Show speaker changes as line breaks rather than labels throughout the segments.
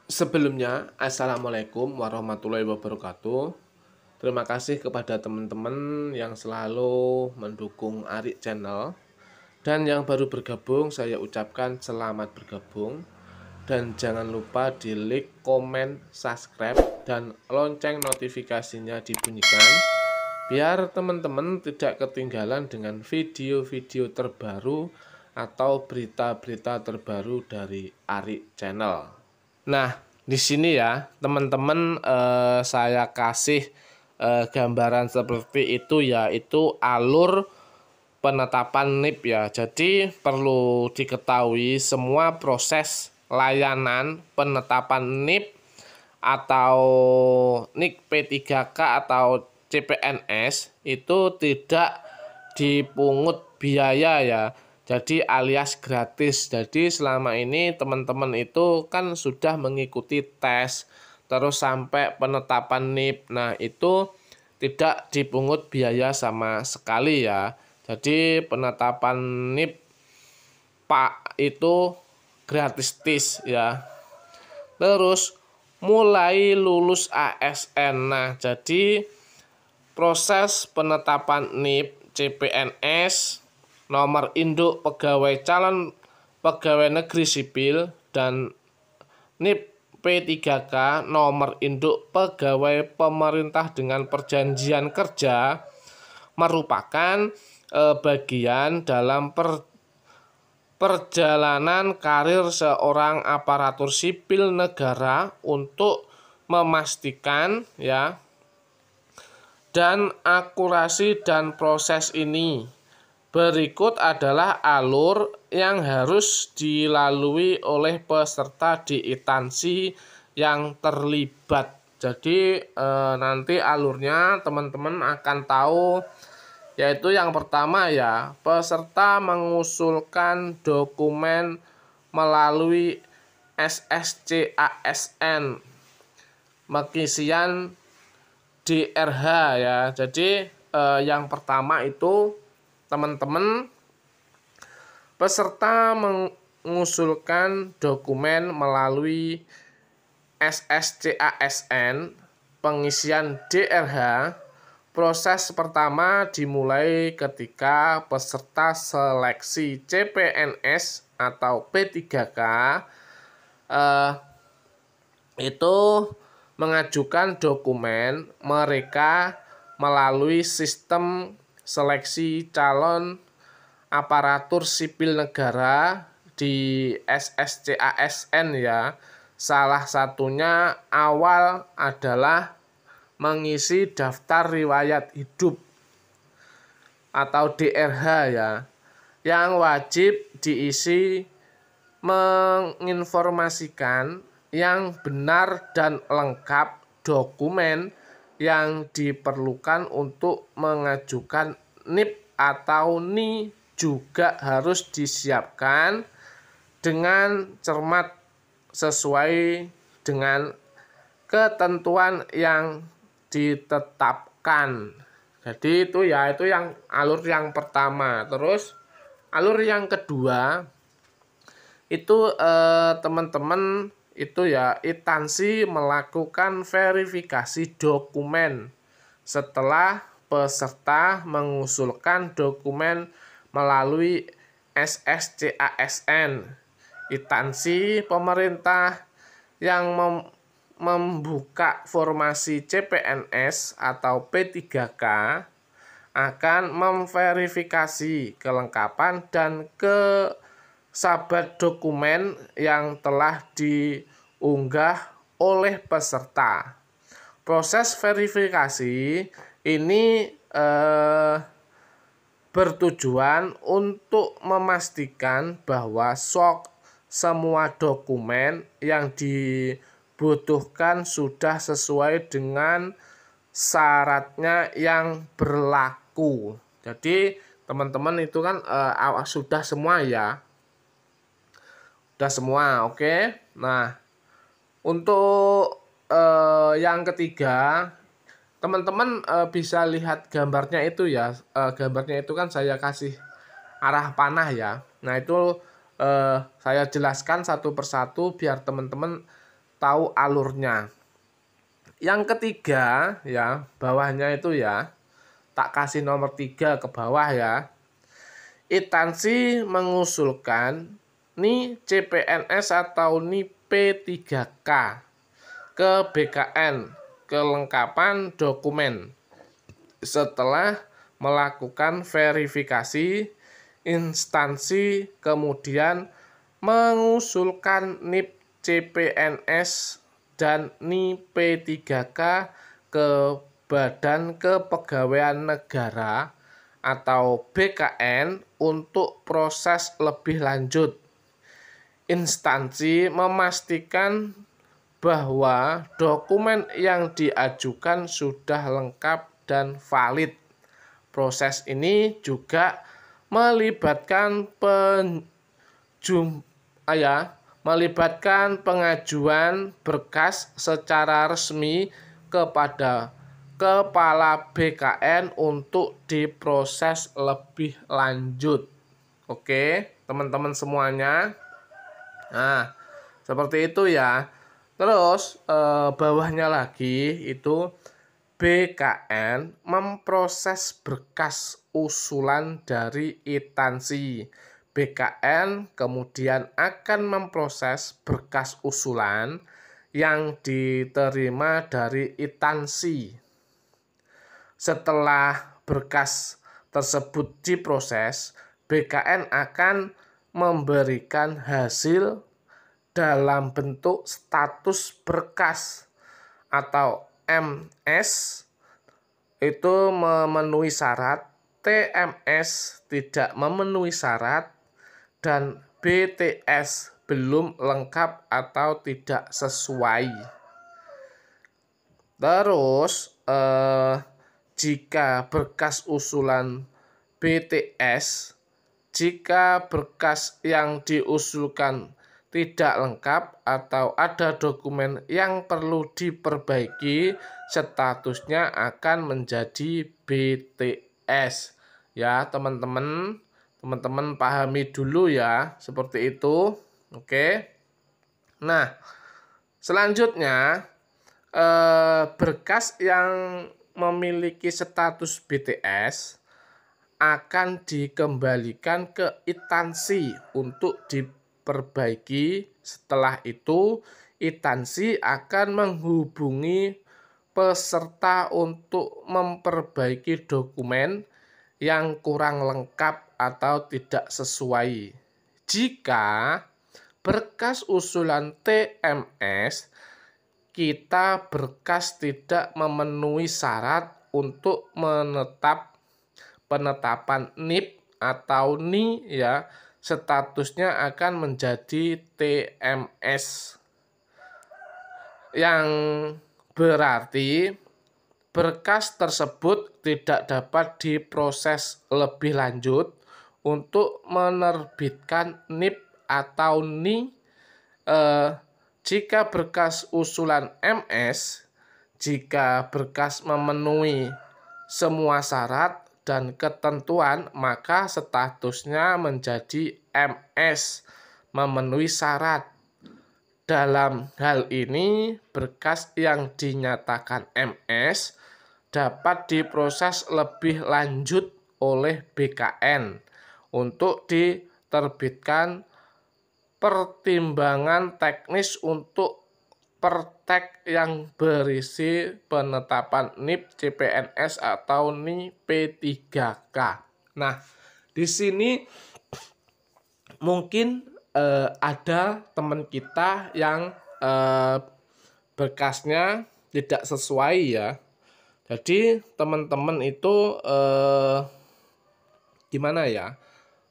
Sebelumnya, Assalamualaikum warahmatullahi wabarakatuh. Terima kasih kepada teman-teman yang selalu mendukung Arik Channel. Dan yang baru bergabung, saya ucapkan selamat bergabung. Dan jangan lupa di like, komen, subscribe, dan lonceng notifikasinya dibunyikan, biar teman-teman tidak ketinggalan dengan video-video terbaru atau berita-berita terbaru dari Arik Channel. Nah, di sini ya, teman-teman, saya kasih gambaran seperti itu, yaitu alur penetapan NIP ya. Jadi perlu diketahui semua proses layanan penetapan NIP atau NIK P3K atau CPNS itu tidak dipungut biaya ya. Jadi alias gratis. Jadi selama ini teman-teman itu kan sudah mengikuti tes terus sampai penetapan NIP. Nah, itu tidak dipungut biaya sama sekali ya. Jadi penetapan NIP Pak itu gratis ya. Terus mulai lulus ASN. Nah, jadi proses penetapan NIP CPNS, nomor induk pegawai calon pegawai negeri sipil, dan NIP P3K nomor induk pegawai pemerintah dengan perjanjian kerja merupakan bagian dalam perjalanan karir seorang aparatur sipil negara untuk memastikan ya dan akurasi dan proses ini. Berikut adalah alur yang harus dilalui oleh peserta di instansi yang terlibat. Jadi nanti alurnya teman-teman akan tahu, yaitu yang pertama ya, peserta mengusulkan dokumen melalui SSCASN, pengisian DRH ya. Jadi yang pertama itu teman-teman, peserta mengusulkan dokumen melalui SSCASN, pengisian DRH. Proses pertama dimulai ketika peserta seleksi CPNS atau P3K itu mengajukan dokumen mereka melalui sistem seleksi calon aparatur sipil negara di SSCASN ya. Salah satunya awal adalah mengisi daftar riwayat hidup atau DRH ya, yang wajib diisi menginformasikan yang benar dan lengkap dokumen yang diperlukan untuk mengajukan NIP atau NI juga harus disiapkan dengan cermat sesuai dengan ketentuan yang ditetapkan. Jadi itu ya, itu yang alur yang pertama. Terus alur yang kedua itu teman-teman itu ya, instansi melakukan verifikasi dokumen setelah peserta mengusulkan dokumen melalui SSCASN. Instansi pemerintah yang membuka formasi CPNS atau P3K akan memverifikasi kelengkapan dan kesabat dokumen yang telah diunggah oleh peserta. Proses verifikasi ini bertujuan untuk memastikan bahwa semua dokumen yang dibutuhkan sudah sesuai dengan syaratnya yang berlaku. Jadi teman-teman itu kan sudah semua ya. Sudah semua, oke. Nah, untuk yang ketiga, teman-teman bisa lihat gambarnya itu ya. Gambarnya itu kan saya kasih arah panah ya. Nah, itu saya jelaskan satu persatu biar teman-teman tahu alurnya. Yang ketiga ya, bawahnya itu ya, tak kasih nomor 3 ke bawah ya. Instansi mengusulkan NI CPNS atau NI P3K ke BKN kelengkapan dokumen. Setelah melakukan verifikasi, instansi kemudian mengusulkan NIP CPNS dan NI P3K ke Badan Kepegawaian Negara atau BKN untuk proses lebih lanjut. Instansi memastikan bahwa dokumen yang diajukan sudah lengkap dan valid. Proses ini juga melibatkan pengajuan berkas secara resmi kepada Kepala BKN untuk diproses lebih lanjut. Oke, teman-teman semuanya. Nah, seperti itu ya. Terus bawahnya lagi itu BKN memproses berkas usulan dari instansi. BKN kemudian akan memproses berkas usulan yang diterima dari instansi. Setelah berkas tersebut diproses, BKN akan memberikan hasil dalam bentuk status berkas atau MS itu memenuhi syarat, TMS tidak memenuhi syarat, dan BTS belum lengkap atau tidak sesuai. Terus jika berkas usulan BTS, jika berkas yang diusulkan tidak lengkap atau ada dokumen yang perlu diperbaiki, statusnya akan menjadi BTS. Ya, teman-teman pahami dulu ya, seperti itu. Oke. Nah, selanjutnya berkas yang memiliki status BTS akan dikembalikan ke instansi untuk diperbaiki. Setelah itu, instansi akan menghubungi peserta untuk memperbaiki dokumen yang kurang lengkap atau tidak sesuai. Jika berkas usulan TMS kita berkas tidak memenuhi syarat untuk penetapan NIP atau NI ya, statusnya akan menjadi TMS. Yang berarti berkas tersebut tidak dapat diproses lebih lanjut untuk menerbitkan NIP atau NI. Jika berkas usulan MS, jika berkas memenuhi semua syarat dan ketentuan, maka statusnya menjadi MS, memenuhi syarat. Dalam hal ini, berkas yang dinyatakan MS dapat diproses lebih lanjut oleh BKN untuk diterbitkan pertimbangan teknis untuk pertek yang berisi penetapan NIP CPNS atau NI P3K. Nah, di sini mungkin ada teman kita yang berkasnya tidak sesuai ya. Jadi teman-teman itu gimana ya?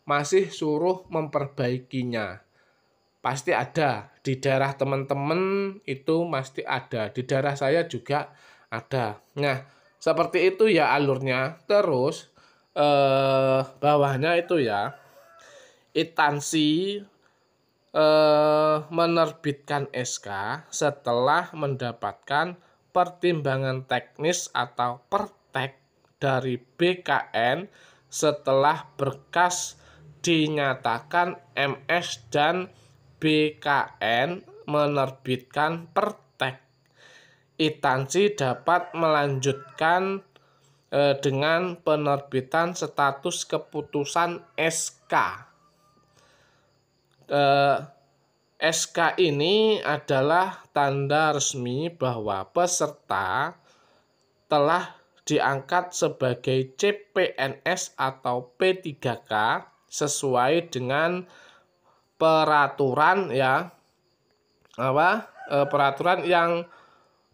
Masih suruh memperbaikinya. Pasti ada di daerah teman-teman, itu pasti ada di daerah saya juga ada. Nah, seperti itu ya alurnya. Terus bawahnya itu ya, instansi menerbitkan SK setelah mendapatkan pertimbangan teknis atau pertek dari BKN setelah berkas dinyatakan MS dan BKN menerbitkan pertek, instansi dapat melanjutkan dengan penerbitan status keputusan SK. SK ini adalah tanda resmi bahwa peserta telah diangkat sebagai CPNS atau P3K sesuai dengan peraturan peraturan yang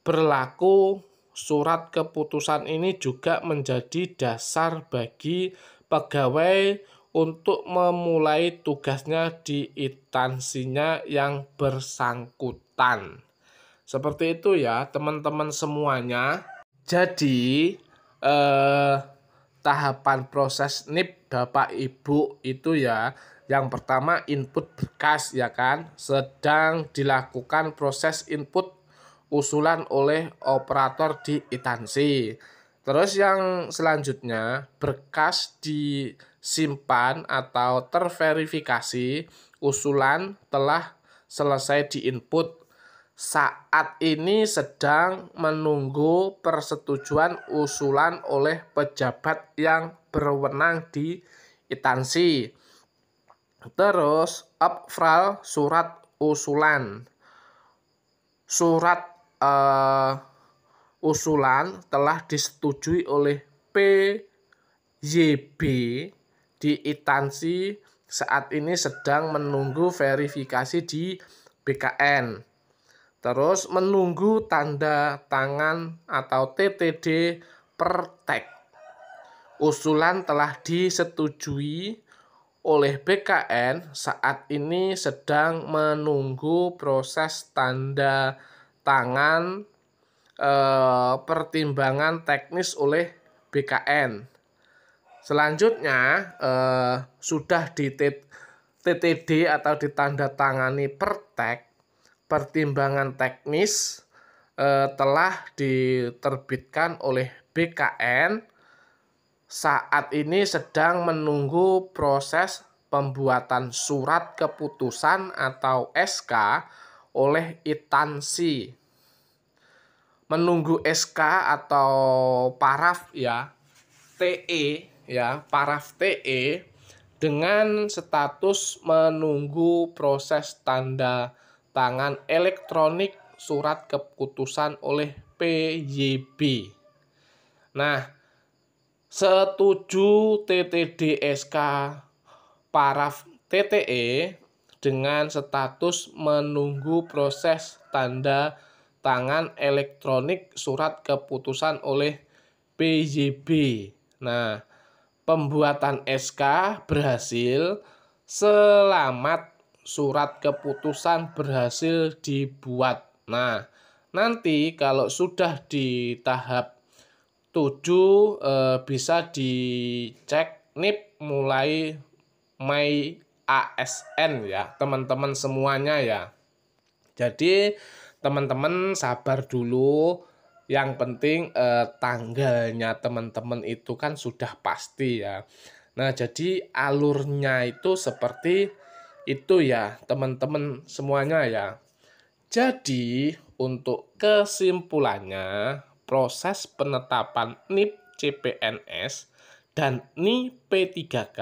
berlaku. Surat keputusan ini juga menjadi dasar bagi pegawai untuk memulai tugasnya di instansinya yang bersangkutan. Seperti itu ya teman-teman semuanya. Jadi tahapan proses NIP Bapak Ibu itu ya, yang pertama input berkas ya kan, sedang dilakukan proses input usulan oleh operator di instansi. Terus yang selanjutnya berkas disimpan atau terverifikasi, usulan telah selesai diinput. Saat ini sedang menunggu persetujuan usulan oleh pejabat yang berwenang di instansi. Terus upfile surat usulan. Surat usulan telah disetujui oleh PYB di instansi, saat ini sedang menunggu verifikasi di BKN. Terus menunggu tanda tangan atau TTD pertek. Usulan telah disetujui oleh BKN, saat ini sedang menunggu proses tanda tangan pertimbangan teknis oleh BKN. Selanjutnya sudah di TTD atau ditandatangani pertek, pertimbangan teknis telah diterbitkan oleh BKN, saat ini sedang menunggu proses pembuatan surat keputusan atau SK oleh instansi. Menunggu SK atau paraf TE paraf TE dengan status menunggu proses tanda tangan elektronik surat keputusan oleh PYB. Nah, setuju TTD SK paraf TTE dengan status menunggu proses tanda tangan elektronik surat keputusan oleh PYB. Nah, pembuatan SK berhasil, selamat, surat keputusan berhasil dibuat. Nah, nanti kalau sudah di tahap 7 bisa dicek NIP mulai My ASN ya teman-teman semuanya ya. Jadi teman-teman sabar dulu, yang penting tanggalnya teman-teman itu kan sudah pasti ya. Nah, jadi alurnya itu seperti itu ya teman-teman semuanya ya. Jadi untuk kesimpulannya, proses penetapan NIP CPNS dan NIP P3K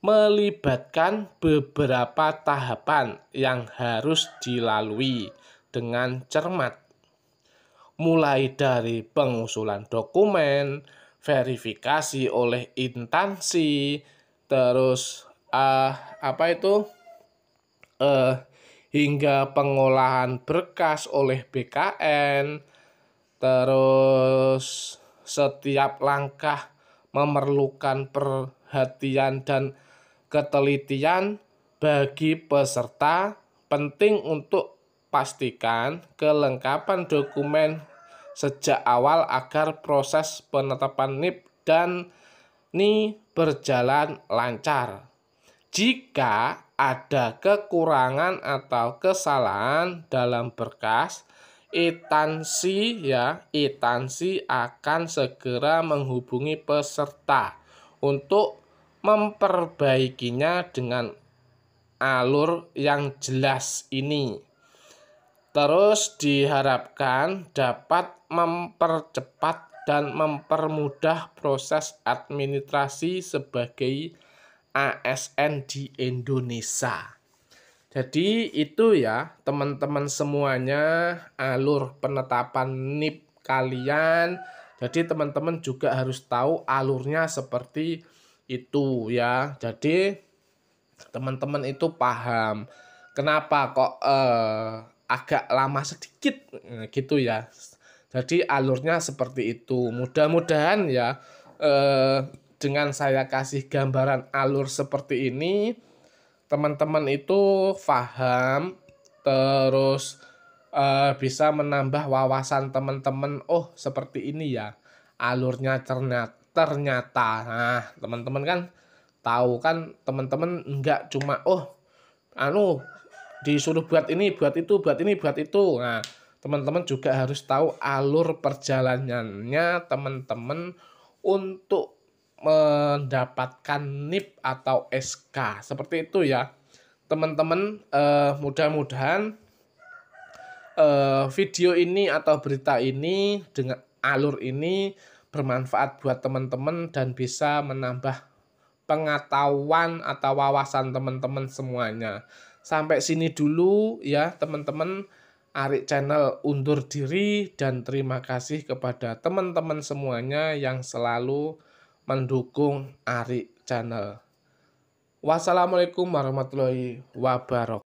melibatkan beberapa tahapan yang harus dilalui dengan cermat, mulai dari pengusulan dokumen, verifikasi oleh instansi, terus hingga pengolahan berkas oleh BKN. Terus setiap langkah memerlukan perhatian dan ketelitian bagi peserta. Penting untuk pastikan kelengkapan dokumen sejak awal agar proses penetapan NIP dan NI berjalan lancar. Jika ada kekurangan atau kesalahan dalam berkas, instansi akan segera menghubungi peserta untuk memperbaikinya dengan alur yang jelas ini. Terus diharapkan dapat mempercepat dan mempermudah proses administrasi sebagai ASN di Indonesia. Jadi itu ya teman-teman semuanya alur penetapan NIP kalian. Jadi teman-teman juga harus tahu alurnya seperti itu ya. Jadi teman-teman itu paham kenapa kok agak lama sedikit gitu ya. Jadi alurnya seperti itu. Mudah-mudahan ya dengan saya kasih gambaran alur seperti ini teman-teman itu paham, terus bisa menambah wawasan teman-teman. Oh, seperti ini ya alurnya ternyata. Nah, teman-teman kan tahu kan, teman-teman enggak cuma disuruh buat ini, buat itu, buat ini, buat itu. Nah, teman-teman juga harus tahu alur perjalanannya teman-teman untuk mendapatkan NIP atau SK. Seperti itu ya. Teman-teman, mudah-mudahan video ini atau berita ini dengan alur ini bermanfaat buat teman-teman dan bisa menambah pengetahuan atau wawasan teman-teman semuanya. Sampai sini dulu ya teman-teman. Arik Channel undur diri dan terima kasih kepada teman-teman semuanya yang selalu mendukung Arik Channel. Wassalamualaikum warahmatullahi wabarakatuh.